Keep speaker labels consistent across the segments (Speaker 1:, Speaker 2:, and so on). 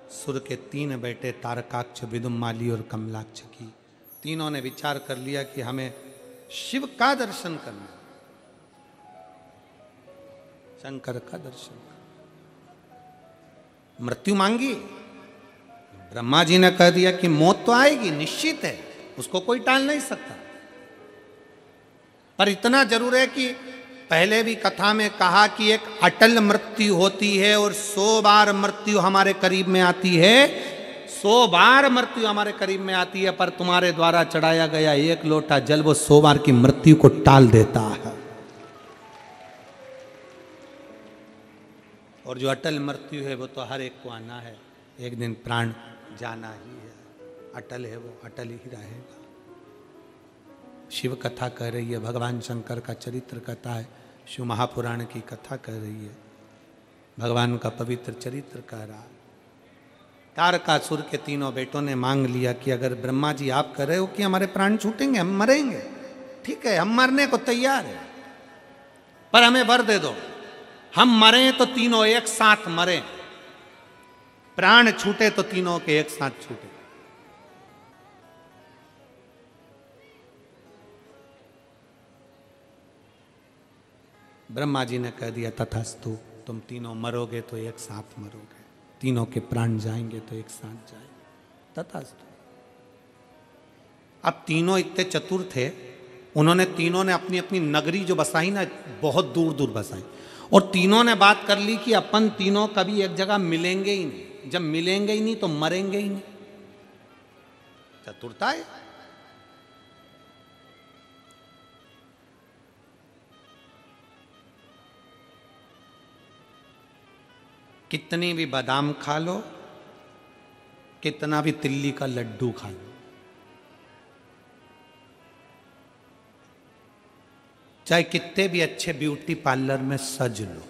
Speaker 1: सुर के 3 बेटे तारकाक्ष, विदुमाली और कमलाक्ष की। तीनों ने विचार कर लिया कि हमें शिव का दर्शन करना, शंकर का दर्शन करना। मृत्यु मांगी, ब्रह्मा जी ने कह दिया कि मौत तो आएगी, निश्चित है, उसको कोई टाल नहीं सकता, पर इतना जरूर है कि पहले भी कथा में कहा कि एक अटल मृत्यु होती है और 100 बार मृत्यु हमारे करीब में आती है, 100 बार मृत्यु हमारे करीब में आती है, पर तुम्हारे द्वारा चढ़ाया गया 1 लोटा जल वो 100 बार की मृत्यु को टाल देता है। और जो अटल मृत्यु है वो तो हर एक को आना है, एक दिन प्राण जाना ही है, अटल है वो, अटल ही रहेगा। शिव कथा कह रही है, भगवान शंकर का चरित्र कथा है, शिव महापुराण की कथा कह रही है, भगवान का पवित्र चरित्र कह रहा है। तारकासुर के 3 बेटों ने मांग लिया कि अगर ब्रह्मा जी आप कह रहे हो कि हमारे प्राण छूटेंगे, हम मरेंगे, ठीक है, हम मरने को तैयार है, पर हमें वर दे दो, हम मरें तो तीनों एक साथ मरें, प्राण छूटे तो तीनों के एक साथ छूटे। ब्रह्मा जी ने कह दिया तथास्तु, तुम तीनों मरोगे तो एक साथ मरोगे, तीनों के प्राण जाएंगे तो एक साथ जाएंगे, तथास्तु। अब तीनों इतने चतुर थे, उन्होंने तीनों ने अपनी अपनी नगरी जो बसाई ना, बहुत दूर दूर बसाई, और तीनों ने बात कर ली कि अपन तीनों कभी एक जगह मिलेंगे ही नहीं, जब मिलेंगे ही नहीं तो मरेंगे ही नहीं। चतुरता है। कितनी भी बादाम खा लो, कितना भी तिल्ली का लड्डू खा लो, चाहे कितने भी अच्छे ब्यूटी पार्लर में सज लो,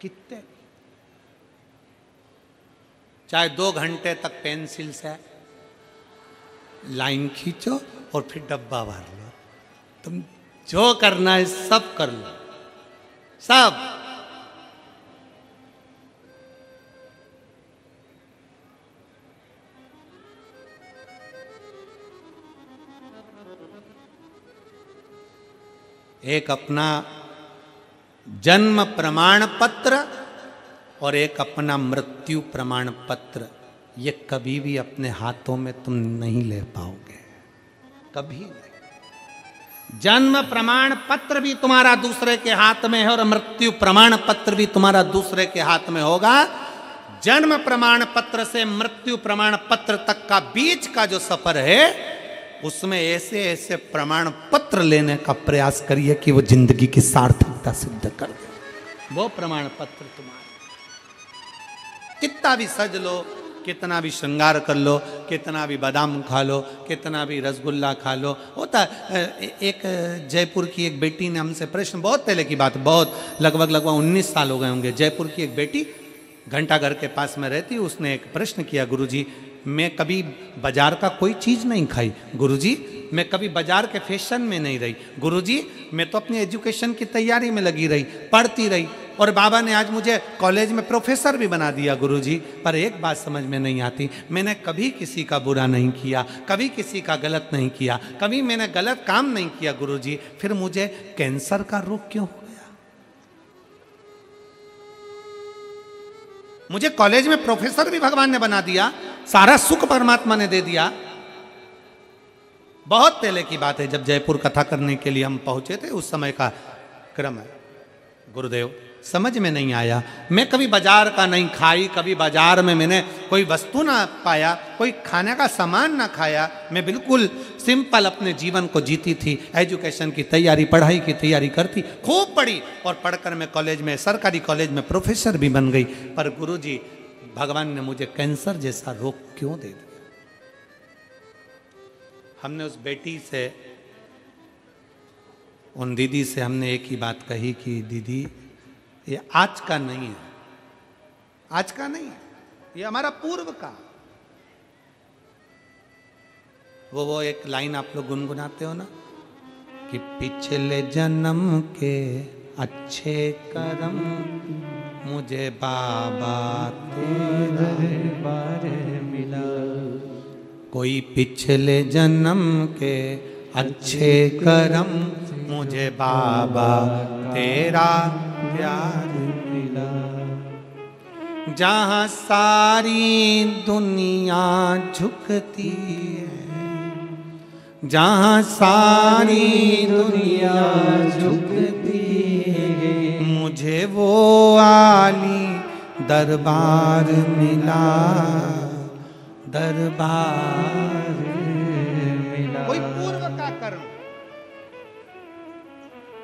Speaker 1: कितने, चाहे 2 घंटे तक पेंसिल से लाइन खींचो और फिर डब्बा भर लो, तुम जो करना है सब कर लो, सब। एक अपना जन्म प्रमाण पत्र और एक अपना मृत्यु प्रमाण पत्र, ये कभी भी अपने हाथों में तुम नहीं ले पाओगे, कभी नहीं। जन्म प्रमाण पत्र भी तुम्हारा दूसरे के हाथ में है और मृत्यु प्रमाण पत्र भी तुम्हारा दूसरे के हाथ में होगा। जन्म प्रमाण पत्र से मृत्यु प्रमाण पत्र तक का बीच का जो सफर है, उसमें ऐसे ऐसे प्रमाण पत्र लेने का प्रयास करिए कि वो जिंदगी की सार्थकता सिद्ध कर दे। वो प्रमाण पत्र तुम्हारा, कितना भी सज लो, कितना भी श्रृंगार कर लो, कितना भी बादाम खा लो, कितना भी रसगुल्ला खा लो। होता एक जयपुर की एक बेटी ने हमसे प्रश्न, बहुत पहले की बात, बहुत लगभग 19 साल हो गए होंगे, जयपुर की एक बेटी घंटाघर के पास में रहती, उसने एक प्रश्न किया, गुरुजी मैं कभी बाजार का कोई चीज़ नहीं खाई, गुरुजी मैं कभी बाजार के फैशन में नहीं रही, गुरुजी मैं तो अपनी एजुकेशन की तैयारी में लगी रही, पढ़ती रही, और बाबा ने आज मुझे कॉलेज में प्रोफेसर भी बना दिया गुरुजी, पर एक बात समझ में नहीं आती, मैंने कभी किसी का बुरा नहीं किया, कभी किसी का गलत नहीं किया, कभी मैंने गलत काम नहीं किया गुरुजी, फिर मुझे कैंसर का रोग क्यों हो गया? मुझे कॉलेज में प्रोफेसर भी भगवान ने बना दिया, सारा सुख परमात्मा ने दे दिया। बहुत पहले की बात है, जब जयपुर कथा करने के लिए हम पहुंचे थे, उस समय का क्रम है। गुरुदेव समझ में नहीं आया, मैं कभी बाजार का नहीं खाई, कभी बाजार में मैंने कोई वस्तु ना पाया, कोई खाने का सामान ना खाया, मैं बिल्कुल सिंपल अपने जीवन को जीती थी, एजुकेशन की तैयारी, पढ़ाई की तैयारी करती, खूब पढ़ी, और पढ़कर मैं कॉलेज में, सरकारी कॉलेज में प्रोफेसर भी बन गई, पर गुरुजी भगवान ने मुझे कैंसर जैसा रोग क्यों दे दिया? हमने उस बेटी से, उन दीदी से हमने एक ही बात कही कि दीदी ये आज का नहीं है, आज का नहीं है, ये हमारा पूर्व का। वो एक लाइन आप लोग गुनगुनाते हो ना कि पिछले जन्म के अच्छे कर्म मुझे बाबा तेरा
Speaker 2: दरबार मिला।
Speaker 1: कोई पिछले जन्म के अच्छे कर्म मुझे बाबा तेरा प्यार
Speaker 2: मिला।
Speaker 1: जहाँ सारी दुनिया झुकती है, जहाँ सारी दुनिया
Speaker 2: झुकती है,
Speaker 1: मुझे वो आली दरबार मिला, दरबार
Speaker 2: मिला।
Speaker 1: कोई पूर्व का कर्म,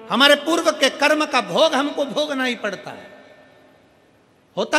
Speaker 1: हमारे पूर्व के कर्म का भोग हमको भोगना ही पड़ता है।